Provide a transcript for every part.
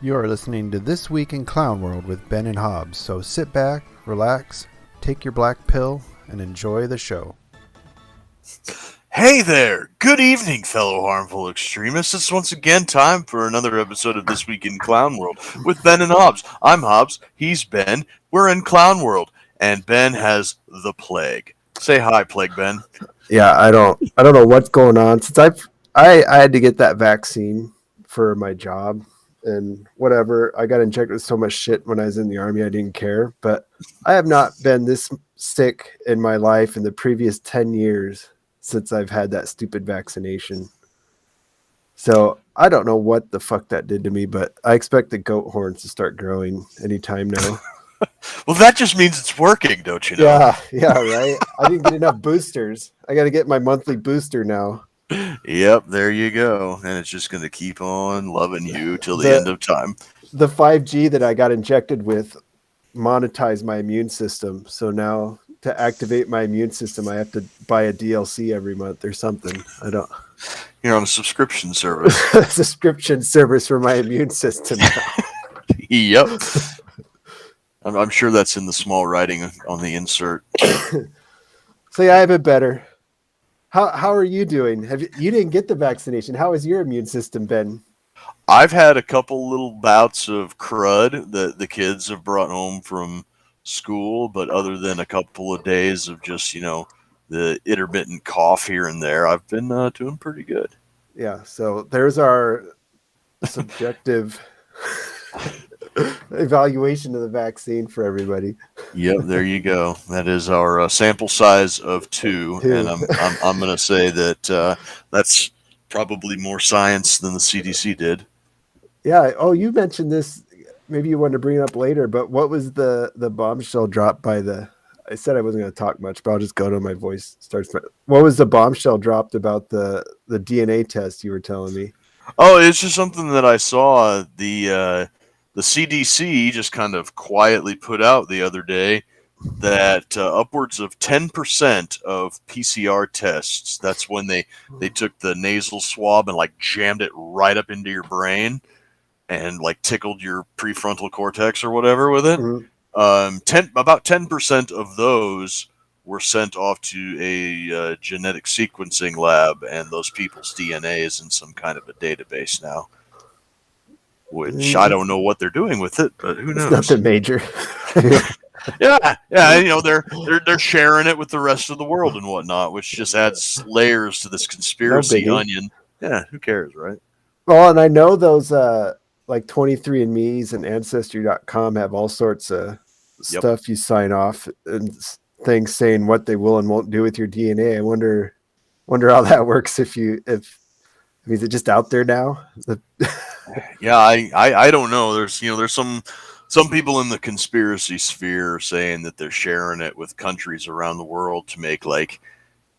You are listening to This Week in Clown World with Ben and Hobbs, so sit back, relax, take your black pill, and enjoy the show. Hey there! Good evening, fellow harmful extremists. It's once again time for another episode of This Week in Clown World with Ben and Hobbs. I'm Hobbs, he's Ben, we're in Clown World, and Ben has the plague. Say hi, Plague Ben. Yeah, I don't know what's going on. Since I had to get that vaccine for my job and whatever. I got injected with so much shit when I was in the army I didn't care. But I have not been this sick in my life in the previous 10 years since I've had that stupid vaccination. So I don't know what the fuck that did to me, but I expect the goat horns to start growing anytime now. Well, that just means it's working, don't you know? Yeah, right. I didn't get enough boosters. I got to get my monthly booster now. Yep, there you go. And it's just going to keep on loving you till the end of time. The 5G that I got injected with monetized my immune system. So now to activate my immune system, I have to buy a DLC every month or something. You're on a subscription service. Subscription service for my immune system now. Yep. I'm sure that's in the small writing on the insert. So yeah, I've been better. How are you doing? You didn't get the vaccination. How has your immune system been? I've had a couple little bouts of crud that the kids have brought home from school, but other than a couple of days of just, the intermittent cough here and there, I've been doing pretty good. Yeah, so there's our subjective evaluation of the vaccine for everybody. Yep, there you go. That is our sample size of two. And I'm going to say that that's probably more science than the CDC did. Yeah. Oh, you mentioned this. Maybe you want to bring it up later. But what was the bombshell dropped by the? I said I wasn't going to talk much, but I'll just go to my voice starts. What was the bombshell dropped about the DNA test you were telling me? Oh, it's just something that I saw. The CDC just kind of quietly put out the other day that upwards of 10% of PCR tests, that's when they took the nasal swab and jammed it right up into your brain and tickled your prefrontal cortex or whatever with it. Mm-hmm. About 10% of those were sent off to a genetic sequencing lab, and those people's DNA is in some kind of a database now. Which I don't know what they're doing with it, but who knows? It's nothing major. yeah. They're sharing it with the rest of the world and whatnot, which just adds layers to this conspiracy onion. Yeah, who cares, right? Well, and I know those 23andMe's and Ancestry.com have all sorts of stuff you sign off and things saying what they will and won't do with your DNA. I wonder how that works is it just out there now? Yeah, I don't know. There's some people in the conspiracy sphere saying that they're sharing it with countries around the world to make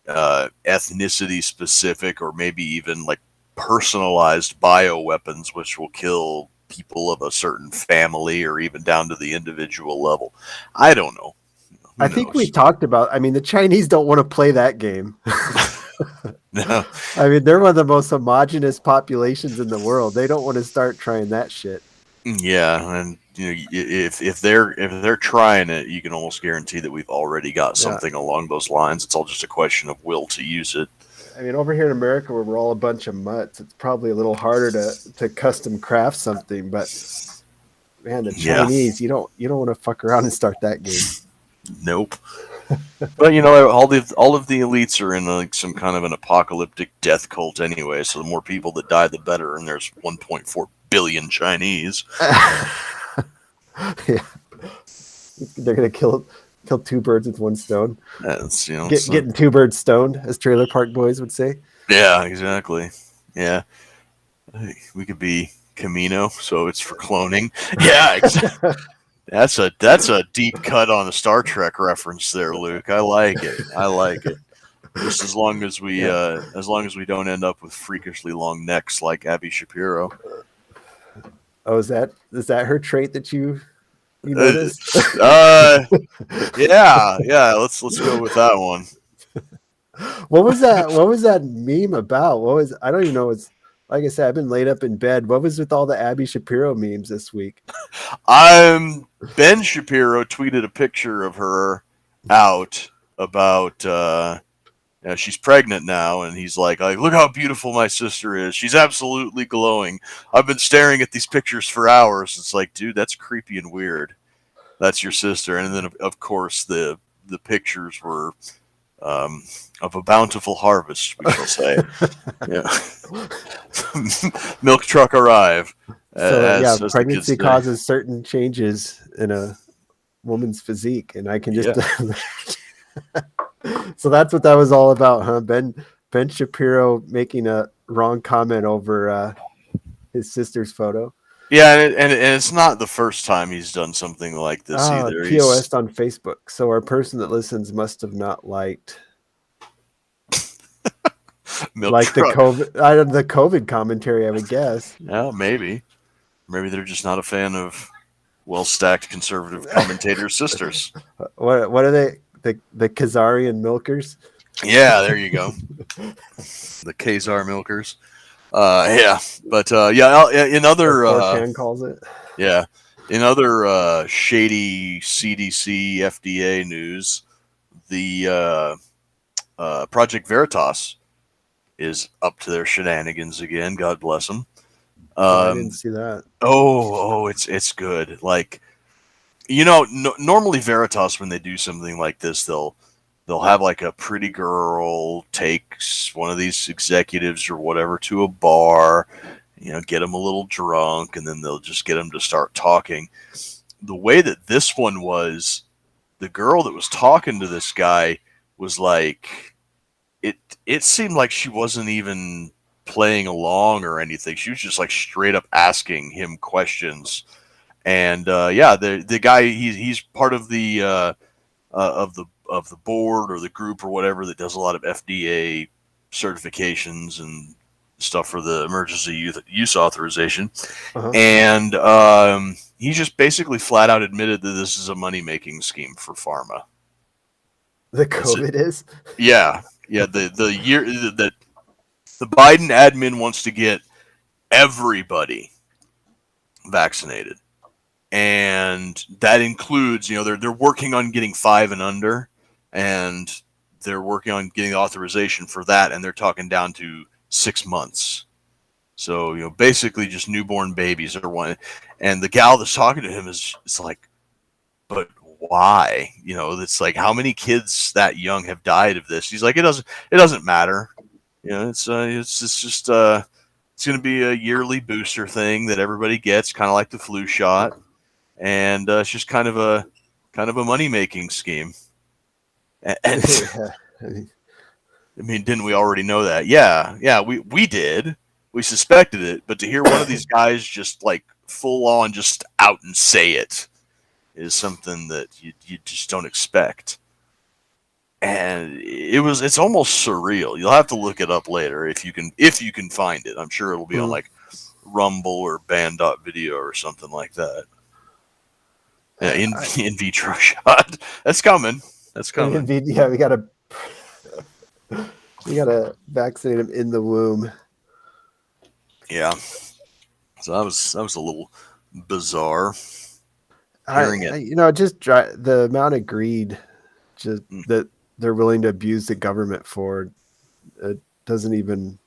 ethnicity specific or maybe even personalized bioweapons which will kill people of a certain family or even down to the individual level. I don't know. I think we talked about, the Chinese don't want to play that game. No. They're one of the most homogenous populations in the world. They don't want to start trying that shit. Yeah, and if they're trying it, you can almost guarantee that we've already got something along those lines. It's all just a question of will to use it. Over here in America, where we're all a bunch of mutts, it's probably a little harder to custom craft something. But man, the Chinese, you don't want to fuck around and start that game. Nope. But all of the elites are in some kind of an apocalyptic death cult anyway. So the more people that die, the better. And there's 1.4 billion Chinese. Yeah, they're gonna kill two birds with one stone. That's getting two birds stoned, as Trailer Park Boys would say. Yeah, exactly. Yeah, we could be Camino, so it's for cloning. Yeah, exactly. That's a deep cut on a Star Trek reference there, Luke. I like it. Just as long as we don't end up with freakishly long necks like Abby Shapiro. Oh, is that her trait that you noticed? Yeah. Let's go with that one. What was that meme about? I don't even know. like I said, I've been laid up in bed. What was with all the Abby Shapiro memes this week? Ben Shapiro tweeted a picture of her out about she's pregnant now, and he's like, look how beautiful my sister is. She's absolutely glowing. I've been staring at these pictures for hours. It's like, dude, that's creepy and weird. That's your sister. And then, of course, the pictures were of a bountiful harvest, we shall say. Yeah. Milk truck arrive. So pregnancy causes certain changes in a woman's physique, and I can just. Yeah. So that's what that was all about, huh? Ben Shapiro making a wrong comment over his sister's photo. Yeah, and it's not the first time he's done something like this either. POS on Facebook. So our person that listens must have not liked the COVID commentary, I would guess. Yeah, maybe they're just not a fan of well-stacked conservative commentator sisters. What are they? The Khazarian milkers? Yeah, there you go. The Khazar milkers. Yeah, but in other calls it. Yeah, in other shady CDC FDA news, the Project Veritas is up to their shenanigans again. God bless them. I didn't see that. Oh, it's good. Like, normally Veritas, when they do something like this, they'll have like a pretty girl takes one of these executives or whatever to a bar, get them a little drunk, and then they'll just get them to start talking. The way that this one was, the girl that was talking to this guy was like, it seemed like she wasn't even playing along or anything. She was just like straight up asking him questions. And the guy, he's part of the board or the group or whatever that does a lot of FDA certifications and stuff for the emergency use authorization. Uh-huh. And he just basically flat out admitted that this is a money making scheme for pharma. The COVID is? Yeah. Yeah. The Biden admin wants to get everybody vaccinated. And that includes, they're working on getting 5 and under, and they're working on getting authorization for that, and they're talking down to 6 months. So, basically just newborn babies are one. And the gal that's talking to him is like, but why? It's like, how many kids that young have died of this? He's like, it doesn't matter. It's just it's going to be a yearly booster thing that everybody gets, kind of like the flu shot. And it's just kind of a money making scheme. And I mean, didn't we already know that? Yeah, we did. We suspected it, but to hear one of these guys just like full on just out and say it is something that you just don't expect. And it's almost surreal. You'll have to look it up later if you can find it. I'm sure it'll be on like Rumble or Band.video or something like that. Yeah, in vitro shot. That's coming. Yeah, we gotta vaccinate him in the womb. Yeah. So that was a little bizarre. Hearing it. Just the amount of greed that they're willing to abuse the government for, it doesn't even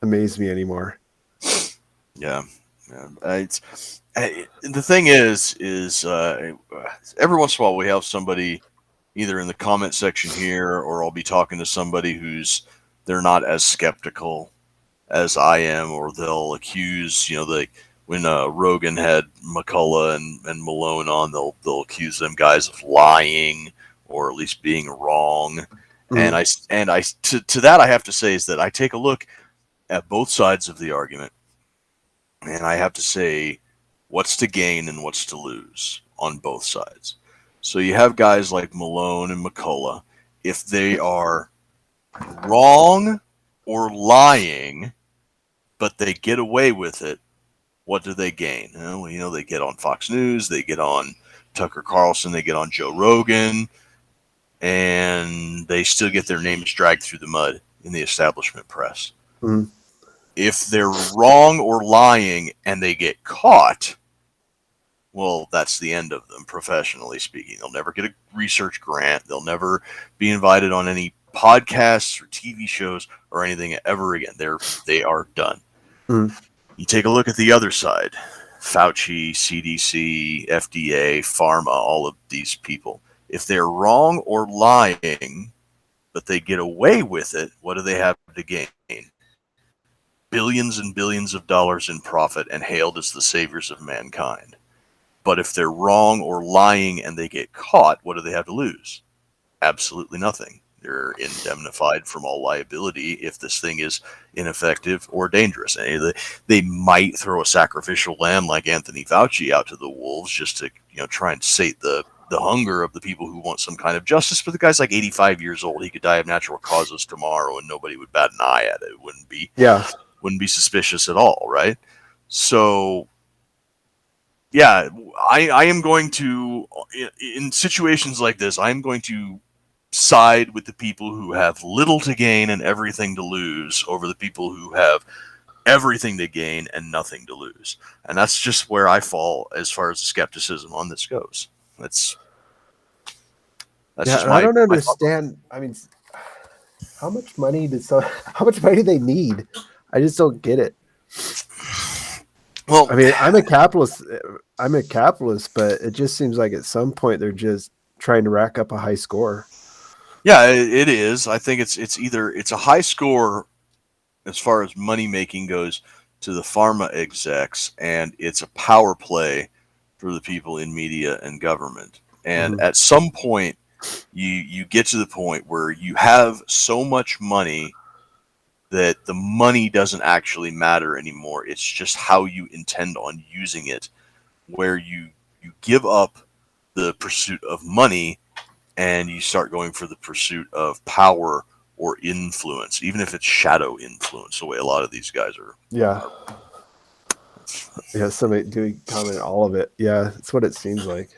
amaze me anymore. Yeah. The thing is every once in a while we have somebody either in the comment section here, or I'll be talking to somebody they're not as skeptical as I am, or they'll accuse, when Rogan had McCullough and Malone on, they'll accuse them guys of lying or at least being wrong. Mm. And I to that I have to say is that I take a look at both sides of the argument, and I have to say what's to gain and what's to lose on both sides. So you have guys like Malone and McCullough. If they are wrong or lying, but they get away with it, what do they gain? They get on Fox News, they get on Tucker Carlson, they get on Joe Rogan, and they still get their names dragged through the mud in the establishment press. Mm-hmm. If they're wrong or lying and they get caught, well, that's the end of them, professionally speaking. They'll never get a research grant. They'll never be invited on any podcasts or TV shows or anything ever again. They are done. Mm. You take a look at the other side. Fauci, CDC, FDA, pharma, all of these people. If they're wrong or lying, but they get away with it, what do they have to gain? Billions and billions of dollars in profit and hailed as the saviors of mankind. But if they're wrong or lying and they get caught, what do they have to lose? Absolutely nothing. They're indemnified from all liability if this thing is ineffective or dangerous. And they might throw a sacrificial lamb like Anthony Fauci out to the wolves just to try and sate the hunger of the people who want some kind of justice. But the guy's like 85 years old. He could die of natural causes tomorrow and nobody would bat an eye at it. It wouldn't be suspicious at all, right? So yeah, I am going to, in situations like this, I am going to side with the people who have little to gain and everything to lose over the people who have everything to gain and nothing to lose. And that's just where I fall as far as the skepticism on this goes. That's just I don't understand. I mean, how much money do they need? I just don't get it. Well, I mean, I'm a capitalist, but it just seems like at some point they're just trying to rack up a high score. Yeah, it is. I think it's a high score as far as money making goes to the pharma execs, and it's a power play for the people in media and government. And at some point, you get to the point where you have so much money that the money doesn't actually matter anymore. It's just how you intend on using it, where you give up the pursuit of money and you start going for the pursuit of power or influence, even if it's shadow influence, the way a lot of these guys are. Yeah. Yeah, somebody doing comment all of it. Yeah, that's what it seems like.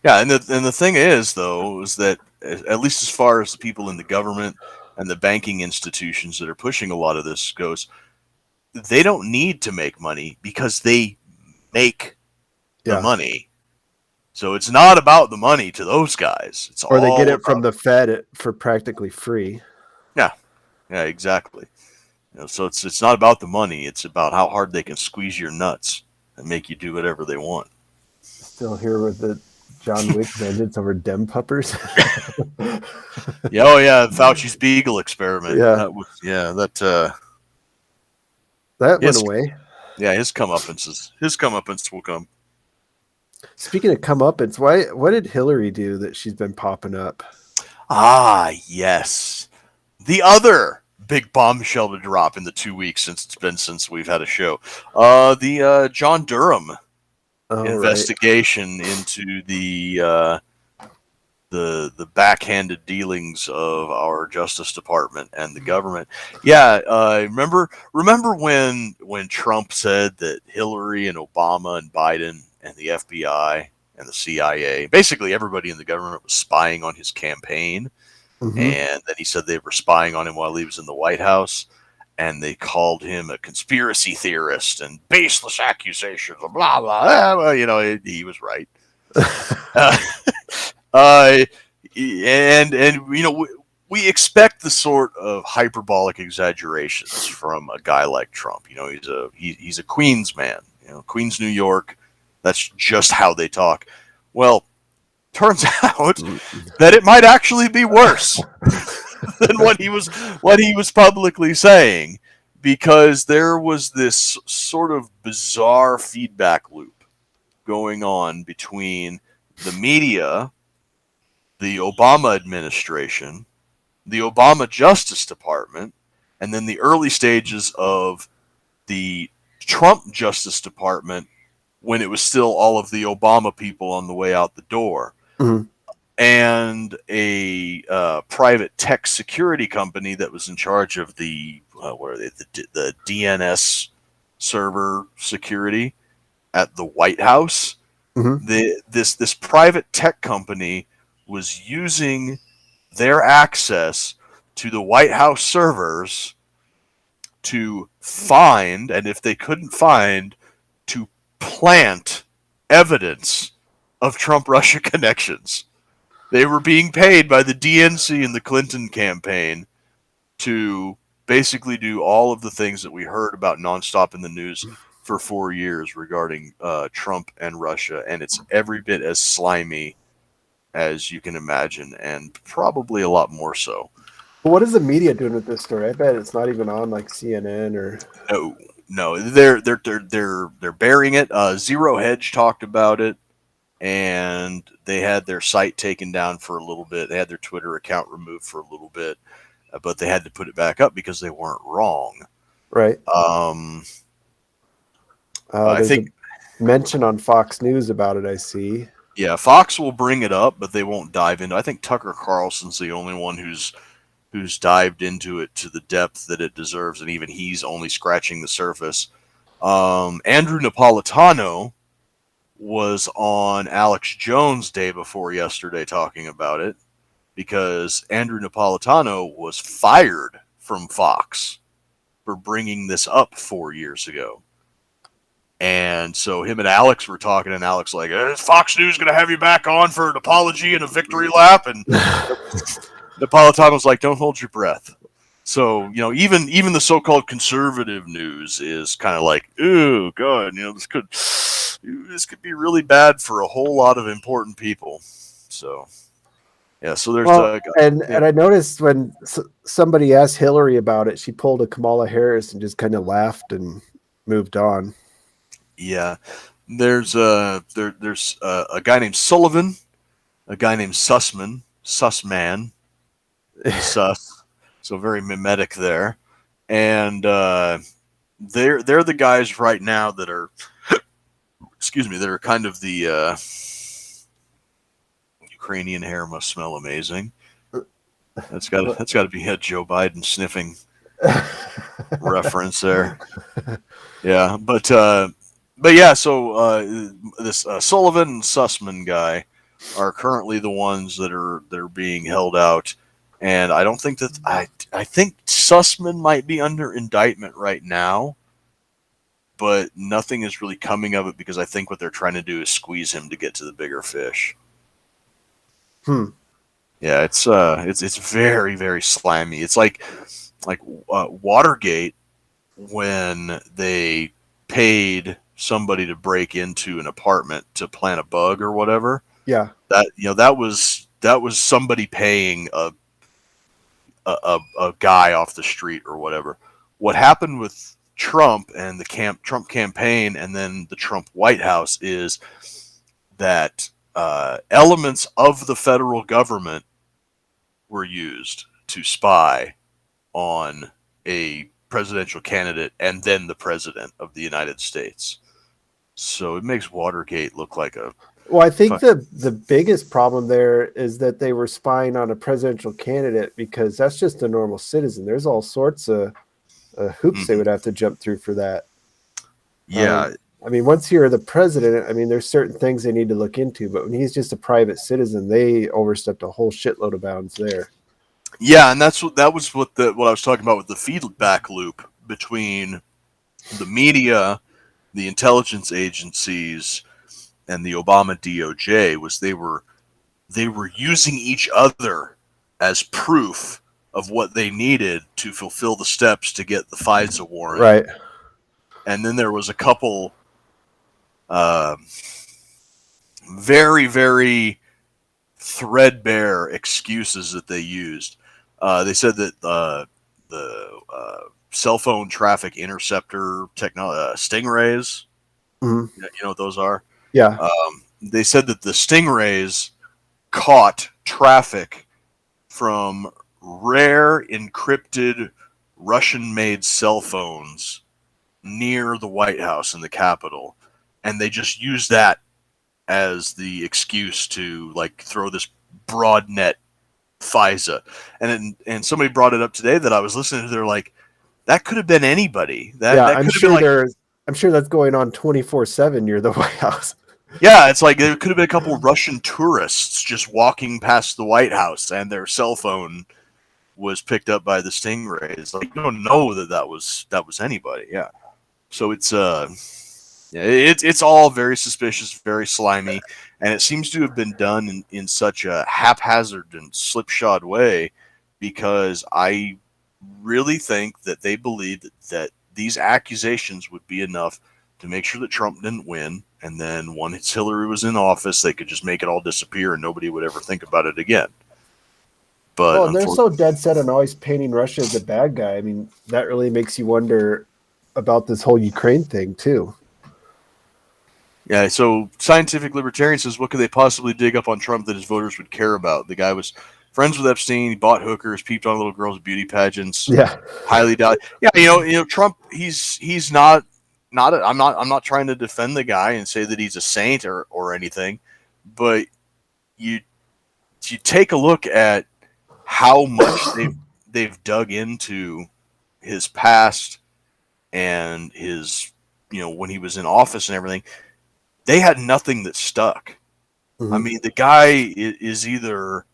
Yeah, and the thing is, though, is that at least as far as the people in the government and the banking institutions that are pushing a lot of this goes, they don't need to make money because they make the money. So it's not about the money to those guys. It's or they get it from the Fed for practically free. Yeah, exactly. So it's not about the money. It's about how hard they can squeeze your nuts and make you do whatever they want. Still here with the John Wick vengeance over Dem puppers. Fauci's Beagle experiment. Yeah, that went away. Yeah, his comeuppance will come. Speaking of comeuppance, what did Hillary do that she's been popping up? Ah, yes, the other big bombshell to drop in the 2 weeks since we've had a show. The John Durham investigation into the backhanded dealings of our Justice Department and the government. Yeah, remember when Trump said that Hillary and Obama and Biden and the FBI and the CIA, basically everybody in the government, was spying on his campaign. Mm-hmm. And then he said they were spying on him while he was in the White House, and they called him a conspiracy theorist and baseless accusations, blah, blah, blah. He was right. We expect the sort of hyperbolic exaggerations from a guy like Trump. He's a Queens man, Queens, New York. That's just how they talk. Well, turns out that it might actually be worse than what he was publicly saying, because there was this sort of bizarre feedback loop going on between the media, the Obama administration, the Obama Justice Department, and then the early stages of the Trump Justice Department, when it was still all of the Obama people on the way out the door. Mm-hmm. And a private tech security company that was in charge of the DNS server security at the White House. Mm-hmm. This private tech company was using their access to the White House servers to find, and if they couldn't find, to plant evidence of Trump-Russia connections. They were being paid by the DNC and the Clinton campaign to basically do all of the things that we heard about nonstop in the news for 4 years regarding Trump and Russia, and it's every bit as slimy as you can imagine, and probably a lot more so. What is the media doing with this story? I bet it's not even on like CNN or. No, they're burying it. Zero Hedge talked about it, and they had their site taken down for a little bit. They had their Twitter account removed for a little bit, but they had to put it back up because they weren't wrong. Right. I think mention on Fox News about it. I see. Yeah, Fox will bring it up, but they won't dive into it. I think Tucker Carlson's the only one who's dived into it to the depth that it deserves, and even he's only scratching the surface. Andrew Napolitano was on Alex Jones' day before yesterday talking about it, because Andrew Napolitano was fired from Fox for bringing this up 4 years ago. And so him and Alex were talking, and Alex like, is Fox News going to have you back on for an apology and a victory lap? And Napolitano's like, don't hold your breath. So, even the so-called conservative news is kind of like, ooh, God, this could be really bad for a whole lot of important people. So, yeah, so there's and I noticed when somebody asked Hillary about it, she pulled a Kamala Harris and just kind of laughed and moved on. Yeah, there's a guy named Sullivan, a guy named Sussman, Suss, so very mimetic there, and they're the guys right now that are, that are kind of the Ukrainian hair must smell amazing. That's got to be a Joe Biden sniffing reference there. Yeah, but yeah, so this Sullivan and Sussman guy are currently the ones that are being held out, and I don't think that I think Sussman might be under indictment right now, but nothing is really coming of it because I think what they're trying to do is squeeze him to get to the bigger fish. Yeah, it's very, very slimy. It's like Watergate when they paid somebody to break into an apartment to plant a bug or whatever. Yeah, that was somebody paying a guy off the street or whatever. What happened with Trump and the Trump campaign and then the Trump White House is that elements of the federal government were used to spy on a presidential candidate and then the president of the United States. So it makes Watergate look like a... Well, I think the biggest problem there is that they were spying on a presidential candidate because that's just a normal citizen. There's all sorts of hoops they would have to jump through for that. Yeah. Once you're the president, there's certain things they need to look into, but when he's just a private citizen, they overstepped a whole shitload of bounds there. Yeah, and that was what I was talking about with the feedback loop between the media, the intelligence agencies, and the Obama DOJ was they were using each other as proof of what they needed to fulfill the steps to get the FISA warrant. Right. And then there was a couple very, very threadbare excuses that they used. They said that the cell phone traffic interceptor technology, Stingrays, you know what those are? Yeah. They said that the Stingrays caught traffic from rare encrypted Russian-made cell phones near the White House and the Capitol, and they just used that as the excuse to throw this broad net FISA. And somebody brought it up today that I was listening to. They're like, that could have been anybody. I'm sure that's going on 24/7 near the White House. Yeah, it's like there could have been a couple of Russian tourists just walking past the White House and their cell phone was picked up by the Stingrays. Like, you don't know that was anybody. Yeah. So it's all very suspicious, very slimy, and it seems to have been done in such a haphazard and slipshod way because I really think that they believed that these accusations would be enough to make sure that Trump didn't win, and then once Hillary was in office, they could just make it all disappear and nobody would ever think about it again. But well, they're so dead set on always painting Russia as a bad guy. I mean, that really makes you wonder about this whole Ukraine thing too. Yeah, so Scientific Libertarian says, what could they possibly dig up on Trump that his voters would care about? The guy was friends with Epstein. He bought hookers, peeped on little girls' beauty pageants. Yeah, highly doubt. Yeah, you know, Trump. He's not. I'm not trying to defend the guy and say that he's a saint or anything, but you take a look at how much they've dug into his past and his, you know, when he was in office and everything. They had nothing that stuck. Mm-hmm. I mean, the guy is either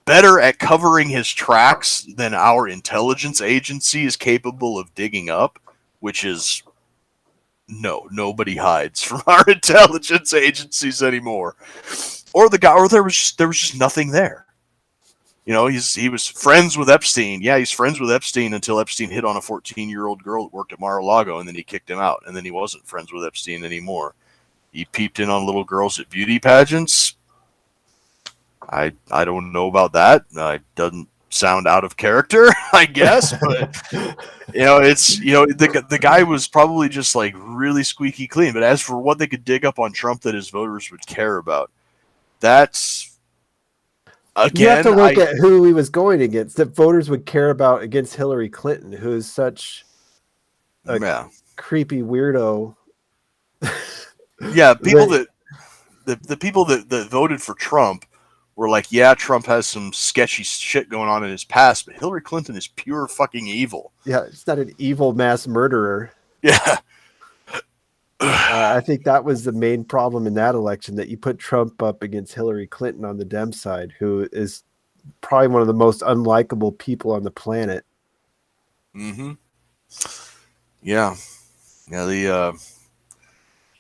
better at covering his tracks than our intelligence agency is capable of digging up, which is nobody hides from our intelligence agencies anymore. Or there was just nothing there. You know, he was friends with Epstein. Yeah, he's friends with Epstein until Epstein hit on a 14-year-old girl that worked at Mar-a-Lago, and then he kicked him out, and then he wasn't friends with Epstein anymore. He peeped in on little girls at beauty pageants. I don't know about that. It doesn't sound out of character, I guess. But the guy was probably just like really squeaky clean. But as for what they could dig up on Trump that his voters would care about, that's again. You have to look at who he was going against. That voters would care about against Hillary Clinton, who is such a creepy weirdo. Yeah, people the people that voted for Trump were like, yeah, Trump has some sketchy shit going on in his past, but Hillary Clinton is pure fucking evil. Yeah, it's not an evil mass murderer. Yeah. I think that was the main problem in that election, that you put Trump up against Hillary Clinton on the Dem side, who is probably one of the most unlikable people on the planet. Mm-hmm. Yeah.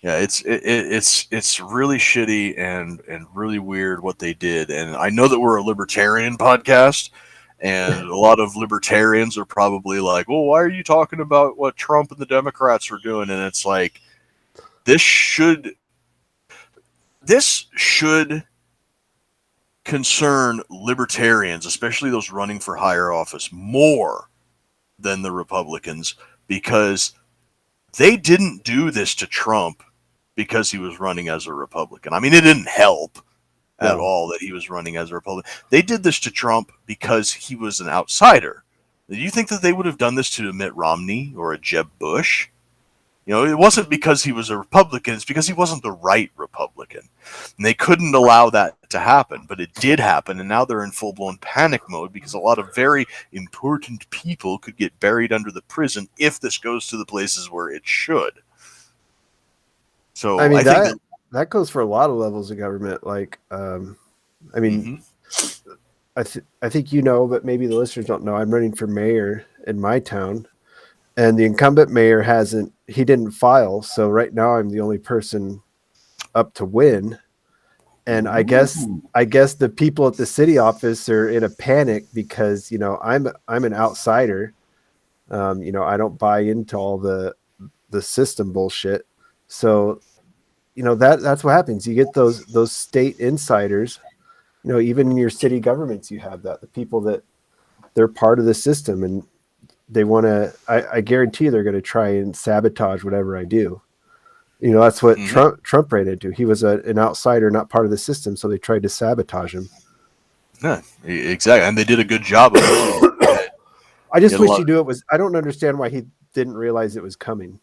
Yeah, it's really shitty and really weird what they did. And I know that we're a libertarian podcast, and a lot of libertarians are probably like, well, why are you talking about what Trump and the Democrats are doing? And it's like, this should concern libertarians, especially those running for higher office, more than the Republicans, because they didn't do this to Trump because he was running as a Republican. I mean, it didn't help at all that he was running as a Republican. They did this to Trump because he was an outsider. Do you think that they would have done this to Mitt Romney or a Jeb Bush? You know, it wasn't because he was a Republican. It's because he wasn't the right Republican. And they couldn't allow that to happen, but it did happen, and now they're in full-blown panic mode because a lot of very important people could get buried under the prison if this goes to the places where it should. So I mean, that goes for a lot of levels of government. Like, I mean, I think you know, but maybe the listeners don't know, I'm running for mayor in my town, and the incumbent mayor didn't file. So right now I'm the only person up to win. And I guess the people at the city office are in a panic because, you know, I'm an outsider. You know, I don't buy into all the system bullshit. So, you know, that's what happens. You get those state insiders, you know, even in your city governments, you have that, the people that they're part of the system, and they want to, I guarantee they're going to try and sabotage whatever I do. You know, that's what Trump ran into. He was an outsider, not part of the system. So they tried to sabotage him. Yeah, exactly. And they did a good job of it. I just wish he knew it was, I don't understand why he didn't realize it was coming.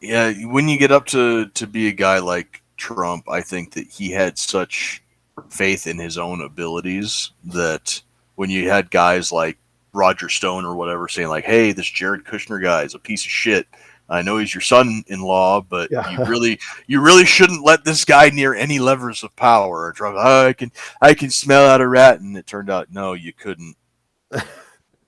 Yeah. When you get up to be a guy like Trump, I think that he had such faith in his own abilities that when you had guys like Roger Stone or whatever saying like, hey, this Jared Kushner guy is a piece of shit, I know he's your son-in-law, but Yeah. you really shouldn't let this guy near any levers of power. Oh, I can smell out a rat, and it turned out no, you couldn't,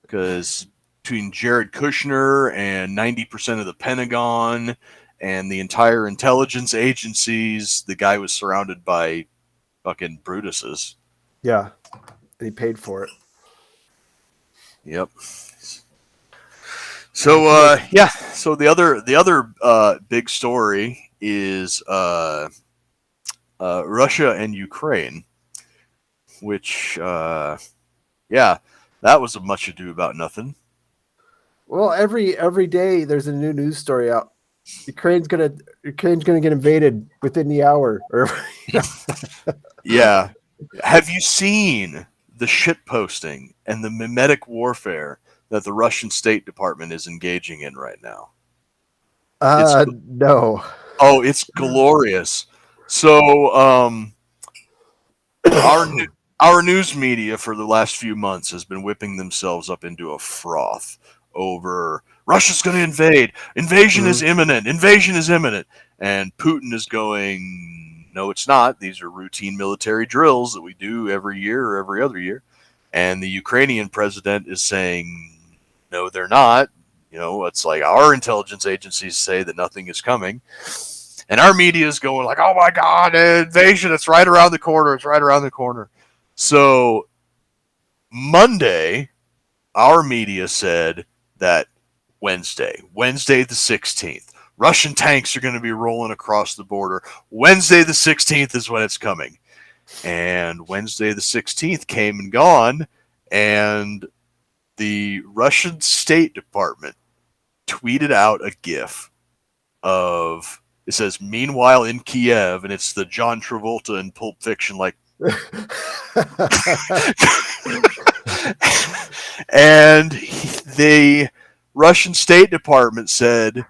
because between Jared Kushner and 90% of the Pentagon and the entire intelligence agencies, the guy was surrounded by fucking Brutuses. Yeah. And he paid for it. Yep. So yeah. So the other big story is Russia and Ukraine, which yeah, that was a much ado about nothing. Well, every day there's a new news story out. Ukraine's gonna get invaded within the hour. Or Yeah. Have you seen the shit posting and the mimetic warfare that the Russian State Department is engaging in right now? No. Oh, it's glorious. So, our news media for the last few months has been whipping themselves up into a froth over Russia's going to invade. Invasion is imminent. Invasion is imminent. And Putin is going, no, it's not. These are routine military drills that we do every year or every other year. And the Ukrainian president is saying, no, they're not. You know, it's like our intelligence agencies say that nothing is coming. And our media is going like, oh my God, invasion, it's right around the corner. It's right around the corner. So Monday, our media said that Wednesday the 16th, Russian tanks are going to be rolling across the border. Wednesday the 16th is when it's coming. And Wednesday the 16th came and gone, and the Russian State Department tweeted out a GIF of, it says, meanwhile in Kiev, and it's the John Travolta in Pulp Fiction, like, and the Russian State Department said,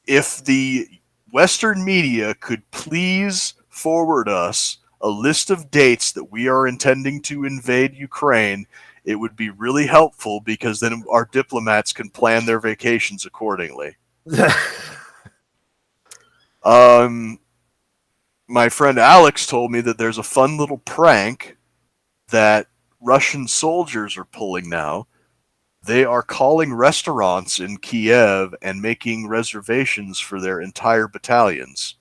if the Western media could please forward us a list of dates that we are intending to invade Ukraine, it would be really helpful, because then our diplomats can plan their vacations accordingly. My friend Alex told me that there's a fun little prank that Russian soldiers are pulling now. They are calling restaurants in Kiev and making reservations for their entire battalions.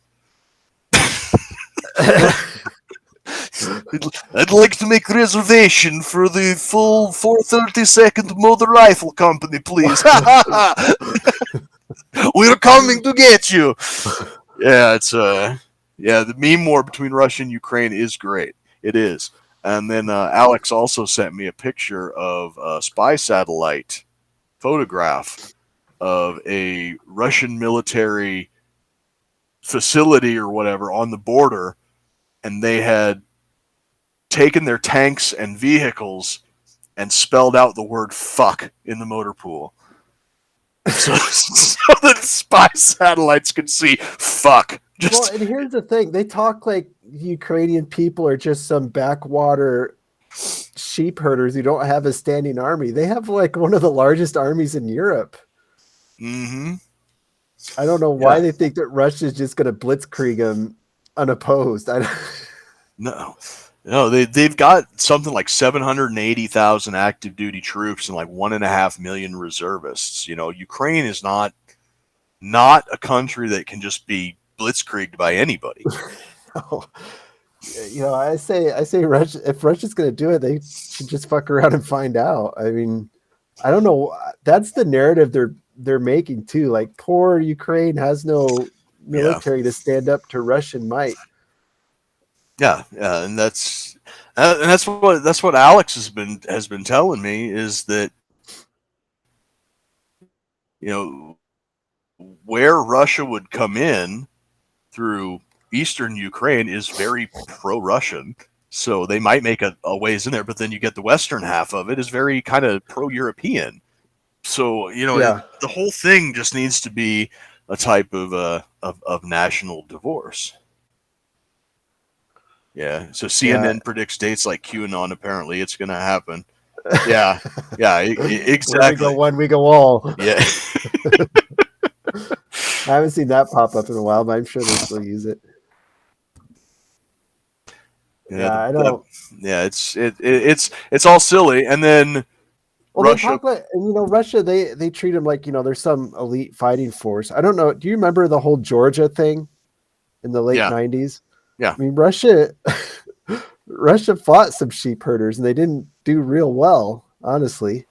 I'd like to make reservation for the full 432nd Motor Rifle Company, please. We're coming to get you. Yeah, it's the meme war between Russia and Ukraine is great. It is. And then Alex also sent me a picture of a spy satellite photograph of a Russian military facility or whatever on the border, and they had taken their tanks and vehicles and spelled out the word fuck in the motor pool. So that spy satellites could see fuck. Well, and here's the thing. They talk like Ukrainian people are just some backwater sheep herders who don't have a standing army. They have like one of the largest armies in Europe. Mm-hmm. I don't know why they think that Russia's just going to blitzkrieg them unopposed. No, they've got something like 780,000 active duty troops and like 1.5 million reservists. You know, Ukraine is not a country that can just be blitzkrieged by anybody. No. You know, I say Russia, if Russia's going to do it, they should just fuck around and find out. I mean, I don't know. That's the narrative they're making too. Like, poor Ukraine has no military to stand up to Russian might. Yeah, and that's what Alex has been telling me, is that, you know, where Russia would come in through eastern Ukraine is very pro-Russian, so they might make a ways in there, but then you get the western half of it is very kind of pro-European. So, you know, the whole thing just needs to be a type of national divorce. Yeah, so CNN predicts dates like QAnon. Apparently, it's going to happen. Yeah, exactly. We go one, we go all. Yeah. I haven't seen that pop up in a while, but I'm sure they still use it. Yeah, I don't. It's all silly, and then Well, they Russia. talk about, and Russia. They treat them like there's some elite fighting force. I don't know. Do you remember the whole Georgia thing in the late '90s? Yeah. I mean, Russia fought some sheep herders, and they didn't do real well, honestly.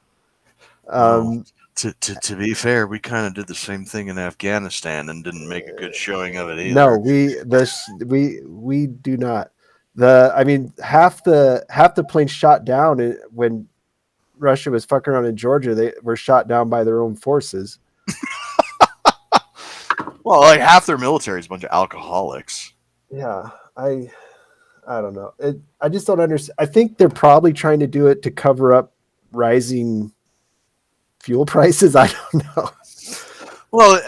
To be fair, we kind of did the same thing in Afghanistan and didn't make a good showing of it either. No, we do not. Half the planes shot down when Russia was fucking around in Georgia. They were shot down by their own forces. Well, like half their military is a bunch of alcoholics. Yeah, I don't know. I just don't understand. I think they're probably trying to do it to cover up rising fuel prices. I don't know. Well,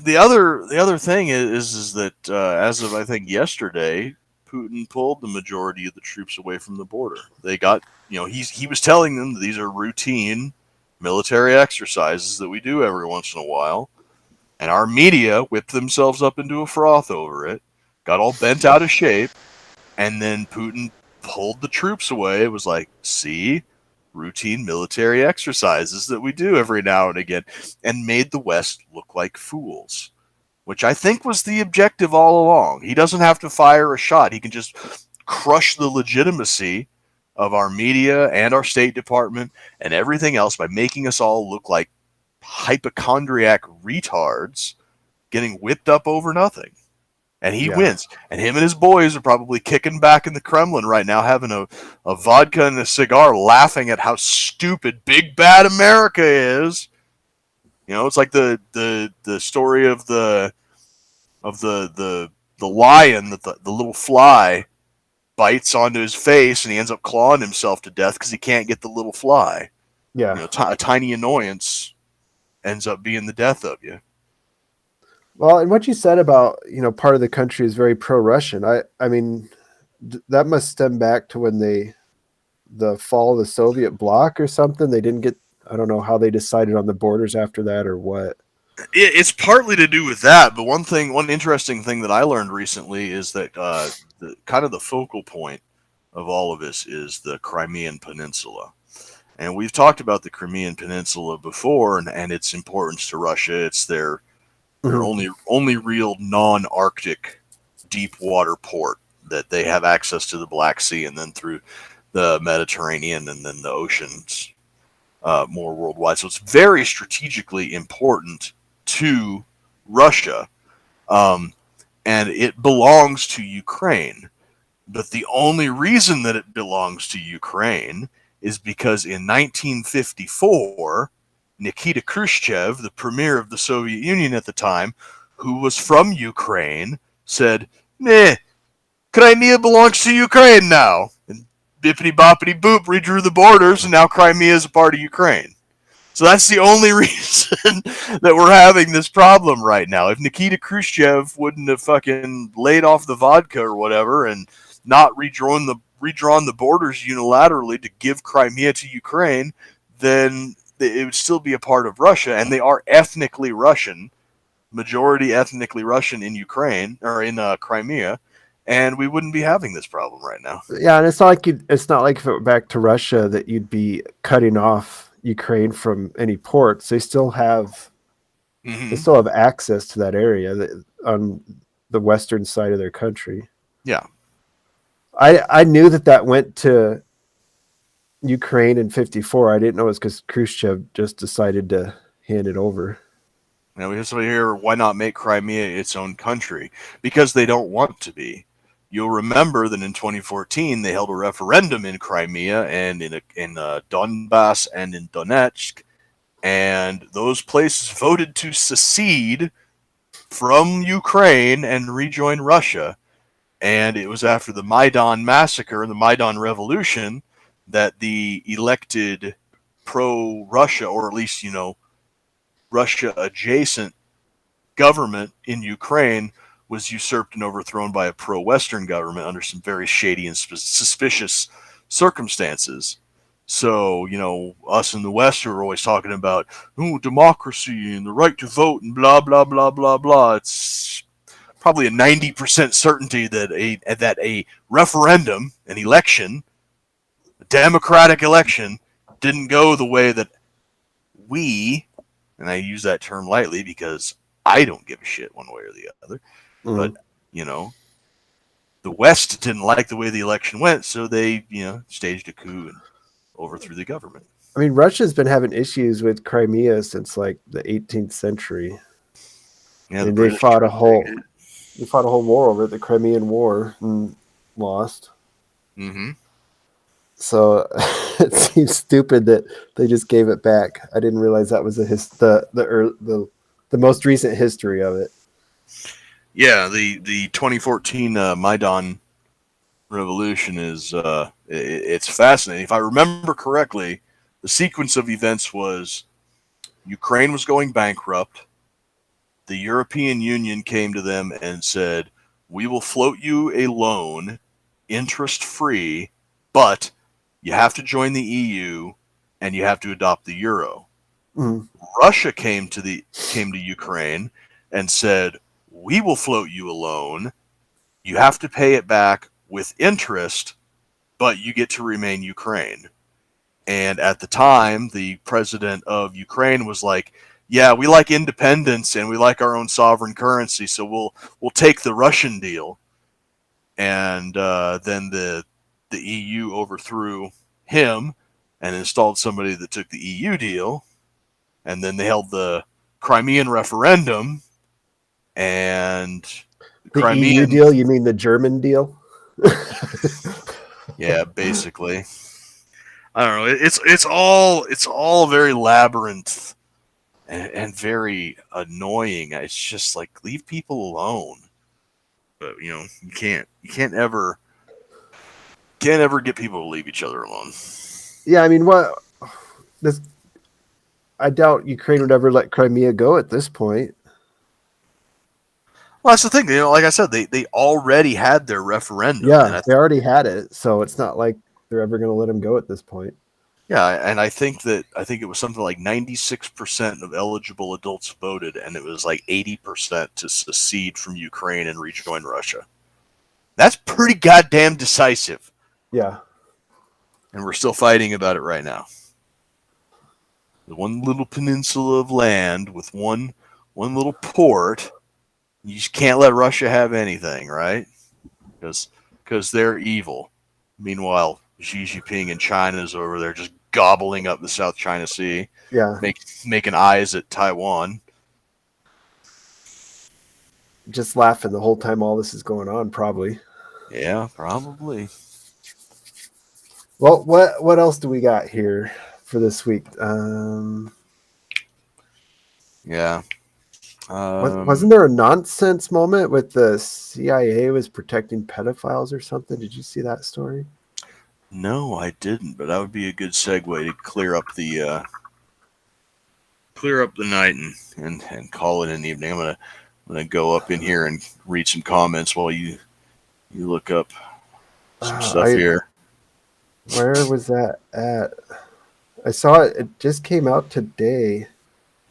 the other thing is that as of I think yesterday, Putin pulled the majority of the troops away from the border. They got he was telling them that these are routine military exercises that we do every once in a while, and our media whipped themselves up into a froth over it, got all bent out of shape, and then Putin pulled the troops away. It was like, see, routine military exercises that we do every now and again, and made the West look like fools, which I think was the objective all along. He doesn't have to fire a shot. He can just crush the legitimacy of our media and our State Department and everything else by making us all look like hypochondriac retards getting whipped up over nothing. And he wins. And him and his boys are probably kicking back in the Kremlin right now, having a vodka and a cigar, laughing at how stupid big bad America is. It's like the story of the lion that the little fly bites onto his face, and he ends up clawing himself to death because he can't get the little fly. Yeah, a tiny annoyance ends up being the death of you. Well, and what you said about part of the country is very pro-Russian. I mean, that must stem back to when the fall of the Soviet bloc or something. They didn't get. I don't know how they decided on the borders after that or what. It's partly to do with that, but one interesting thing that I learned recently is that the focal point of all of this is the Crimean Peninsula. And we've talked about the Crimean Peninsula before and its importance to Russia. It's their only real non-Arctic deep water port that they have access to the Black Sea and then through the Mediterranean and then the oceans more worldwide. So it's very strategically important to Russia, and it belongs to Ukraine. But the only reason that it belongs to Ukraine is because in 1954, Nikita Khrushchev, the premier of the Soviet Union at the time, who was from Ukraine, said, "Nah, Crimea belongs to Ukraine now." And bippity boppity boop redrew the borders, and now Crimea is a part of Ukraine. So that's the only reason that we're having this problem right now. If Nikita Khrushchev wouldn't have fucking laid off the vodka or whatever and not redrawn the borders unilaterally to give Crimea to Ukraine, then it would still be a part of Russia, and they are ethnically Russian, majority ethnically Russian in Ukraine or in Crimea, and we wouldn't be having this problem right now. Yeah, and it's not like if it went back to Russia that you'd be cutting off Ukraine from any ports. They still have access to that area on the western side of their country. Yeah, I knew that went to Ukraine in 54. I didn't know it was because Khrushchev just decided to hand it over. Now we have somebody here. Why not make Crimea its own country? Because they don't want to be. You'll remember that in 2014 they held a referendum in Crimea and in Donbass and in Donetsk, and those places voted to secede from Ukraine and rejoin Russia. And it was after the Maidan massacre and the Maidan revolution that the elected pro-Russia, or at least, Russia-adjacent government in Ukraine was usurped and overthrown by a pro-Western government under some very shady and suspicious circumstances. So, us in the West are always talking about democracy and the right to vote and blah blah blah blah blah. It's probably a 90% certainty that a referendum, an election, a democratic election, didn't go the way that we, and I use that term lightly because I don't give a shit one way or the other, but the West didn't like the way the election went, so they staged a coup and overthrew the government. I mean, Russia's been having issues with Crimea since like the 18th century. Yeah, and they fought a whole war over it, the Crimean War, and lost. Mm-hmm. So it seems stupid that they just gave it back. I didn't realize that was the most recent history of it. Yeah, the 2014 Maidan revolution is it's fascinating. If I remember correctly, the sequence of events was Ukraine was going bankrupt. The European Union came to them and said, "We will float you a loan, interest-free, but you have to join the EU and you have to adopt the euro." Mm. Russia came to Ukraine and said, "We will float you a loan. You have to pay it back with interest, but you get to remain Ukraine." And at the time, the president of Ukraine was like, "Yeah, we like independence and we like our own sovereign currency, so we'll take the Russian deal." And then the EU overthrew him and installed somebody that took the EU deal. And then they held the Crimean referendum, and the Crimean EU deal. You mean the German deal? Yeah, basically. I don't know. It's all very labyrinth and very annoying. It's just like, leave people alone. But you can't ever get people to leave each other alone. Yeah, I mean, I doubt Ukraine would ever let Crimea go at this point. Well, that's the thing. Like I said, they already had their referendum. Yeah, they already had it, so it's not like they're ever going to let them go at this point. Yeah, and I think it was something like 96% of eligible adults voted, and it was like 80% to secede from Ukraine and rejoin Russia. That's pretty goddamn decisive. Yeah. And we're still fighting about it right now. The one little peninsula of land with one little port. You just can't let Russia have anything, right? Because they're evil. Meanwhile, Xi Jinping in China is over there just gobbling up the South China Sea. Yeah. Making eyes at Taiwan. Just laughing the whole time all this is going on, probably. Yeah, probably. Well, what else do we got here for this week? Yeah. Wasn't there a nonsense moment with the CIA was protecting pedophiles or something? Did you see that story? No, I didn't, but that would be a good segue to clear up the night and call it an evening. I'm gonna go up in here and read some comments while you look up some stuff here. Where was that at? I saw it. It just came out today.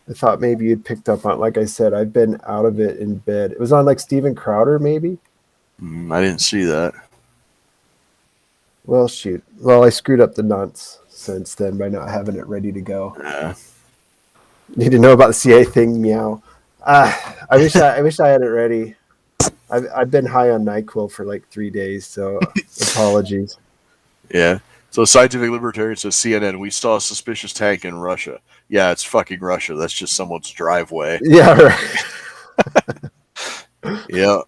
I thought maybe you'd picked up on it. Like I said, I've been out of it in bed. It was on like Steven Crowder, maybe? I didn't see that. Well, shoot. Well, I screwed up the nonsense then by not having it ready to go. Need to know about the CIA thing, meow. I wish I had it ready. I've been high on NyQuil for like 3 days, so apologies. Yeah. So Scientific Libertarian says, CNN, we saw a suspicious tank in Russia. Yeah, it's fucking Russia. That's just someone's driveway. Yeah, right. Yeah.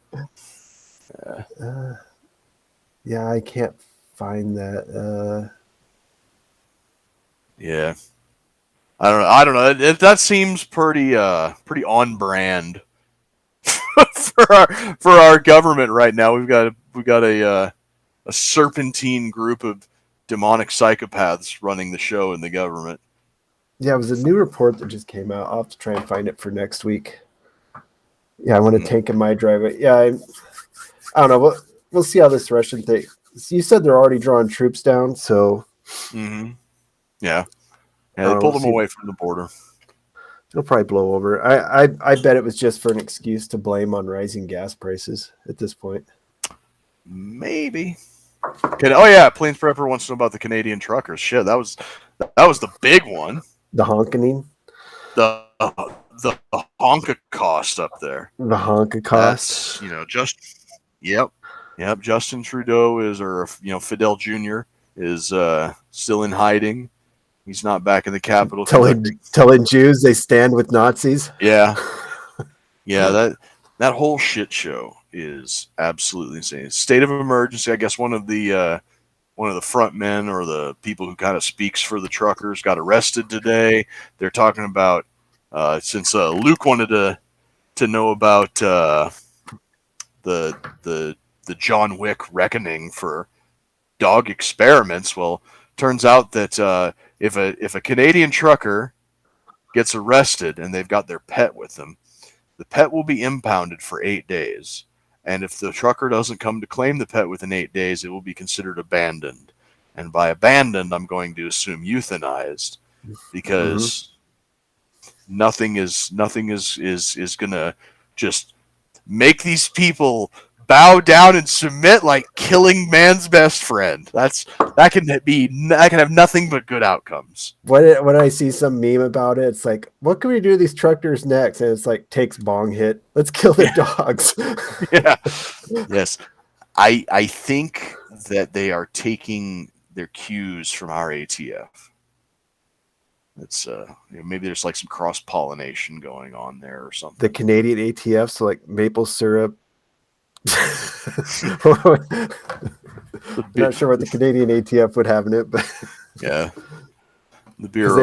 Yeah, I can't find that. Yeah. I don't know. That seems pretty on brand for our government right now. We've got a serpentine group of demonic psychopaths running the show in the government. Yeah, it was a new report that just came out. I'll have to try and find it for next week. Yeah, I want a tank in my driveway. Yeah, I don't know. We'll see how this Russian thing. You said they're already drawing troops down, so Yeah. I Yeah, they don't pulled know, them see- away from the border. It'll probably blow over. I bet it was just for an excuse to blame on rising gas prices at this point. Maybe. Oh yeah, Plains Prepper wants to know about the Canadian truckers. Shit, that was the big one. The honking, The the honka cost up there. the honka That's cost. Yep. Justin Trudeau Fidel Jr. is still in hiding. He's not back in the capital. Telling Jews they stand with Nazis. Yeah. That whole shit show is absolutely insane. State of emergency. I guess one of the front men or the people who kind of speaks for the truckers got arrested today. They're talking about since Luke wanted to know about the John Wick reckoning for dog experiments. Well, turns out that if a Canadian trucker gets arrested and they've got their pet with them, the pet will be impounded for 8 days. And if the trucker doesn't come to claim the pet within 8 days, it will be considered abandoned. And by abandoned, I'm going to assume euthanized, because nothing is going to just make these people bow down and submit like killing man's best friend. That can have nothing but good outcomes. When I see some meme about it, it's like, what can we do to these truckers next? And it's like, takes bong hit. Let's kill their dogs. Yeah. Yes. I think that they are taking their cues from our ATF. It's maybe there's like some cross pollination going on there or something. The Canadian ATF, so like maple syrup. I'm not sure what the Canadian ATF would have in it, but yeah, the because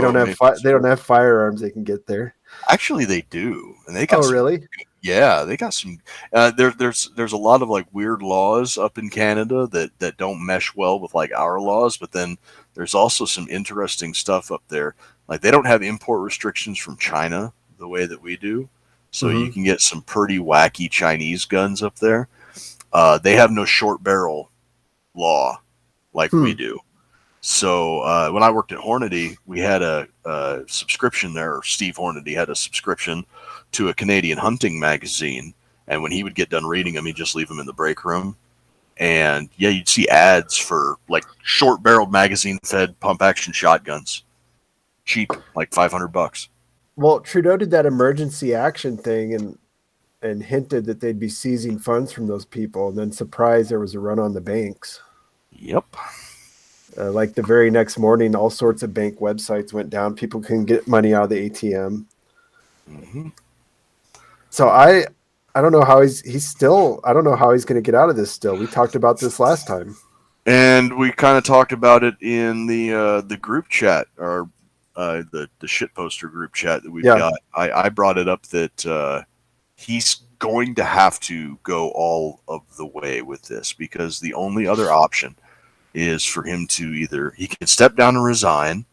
they don't have firearms they can get there. Actually, they do, and they got. Oh, really? Yeah, they got some. There's a lot of like weird laws up in Canada that don't mesh well with like our laws, but then there's also some interesting stuff up there. Like they don't have import restrictions from China the way that we do, so you can get some pretty wacky Chinese guns up there. They have no short barrel law like we do. So when I worked at Hornady, we had a subscription there. Steve Hornady had a subscription to a Canadian hunting magazine, and when he would get done reading them, he'd just leave them in the break room. And yeah, you'd see ads for like short-barreled magazine-fed pump-action shotguns, cheap, like $500. Well, Trudeau did that emergency action thing and hinted that they'd be seizing funds from those people, and then surprised there was a run on the banks. Yep. Like the very next morning, all sorts of bank websites went down. People couldn't get money out of the ATM. So I don't know how I don't know how he's going to get out of this still. We talked about this last time. And we kind of talked about it in the group chat, or the shit poster group chat that we've got. I brought it up that he's going to have to go all of the way with this, because the only other option is for him to he can step down and resign.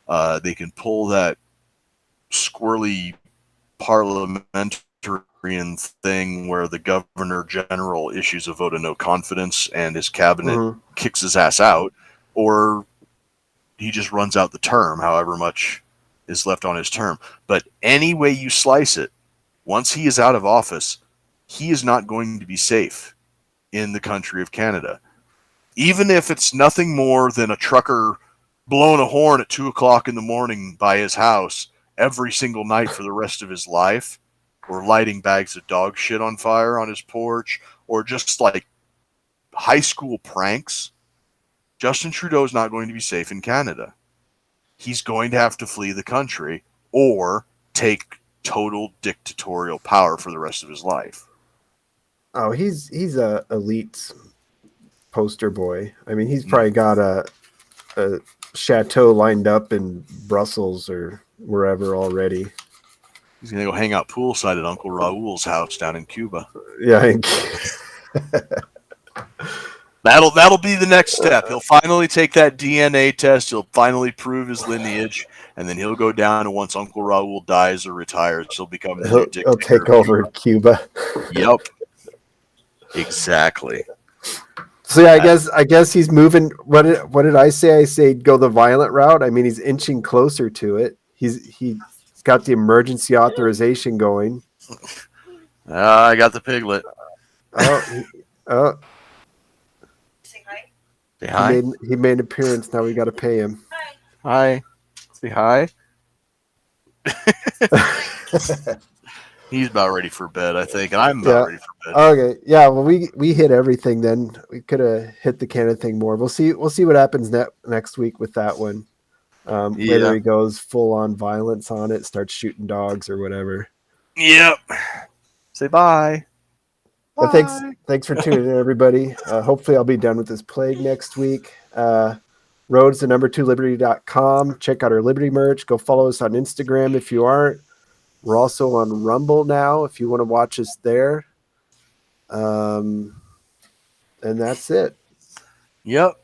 They can pull that squirrely parliamentarian thing where the governor general issues a vote of no confidence and his cabinet kicks his ass out, or he just runs out the term, however much is left on his term. But any way you slice it, once he is out of office, he is not going to be safe in the country of Canada. Even if it's nothing more than a trucker blowing a horn at 2:00 in the morning by his house every single night for the rest of his life, or lighting bags of dog shit on fire on his porch, or just like high school pranks, Justin Trudeau is not going to be safe in Canada. He's going to have to flee the country or take total dictatorial power for the rest of his life. Oh, he's a elite poster boy. I mean, he's probably got a chateau lined up in Brussels or wherever already. He's gonna go hang out poolside at Uncle Raul's house down in Cuba. Yeah. That'll be the next step. He'll finally take that DNA test. He'll finally prove his lineage, and then he'll go down. And once Uncle Raul dies or retires, he'll become the new dictator. He'll take over Cuba. Yep. Exactly. So yeah, I guess he's moving. What did I say? I say go the violent route. I mean, he's inching closer to it. He's got the emergency authorization going. I got the piglet. Oh, Say hi. Say hi. he made an appearance. Now we got to pay him. Hi. Say hi. He's about ready for bed, I think, and I'm about ready for bed. Okay, yeah. Well, we hit everything. Then we could have hit the Canada thing more. We'll see what happens next week with that one. Whether he goes full on violence on it, starts shooting dogs or whatever. Yep. Say bye. But thanks for tuning in, everybody. Hopefully, I'll be done with this plague next week. Roads to number2liberty.com. Check out our Liberty merch. Go follow us on Instagram if you aren't. We're also on Rumble now if you want to watch us there. And that's it. Yep.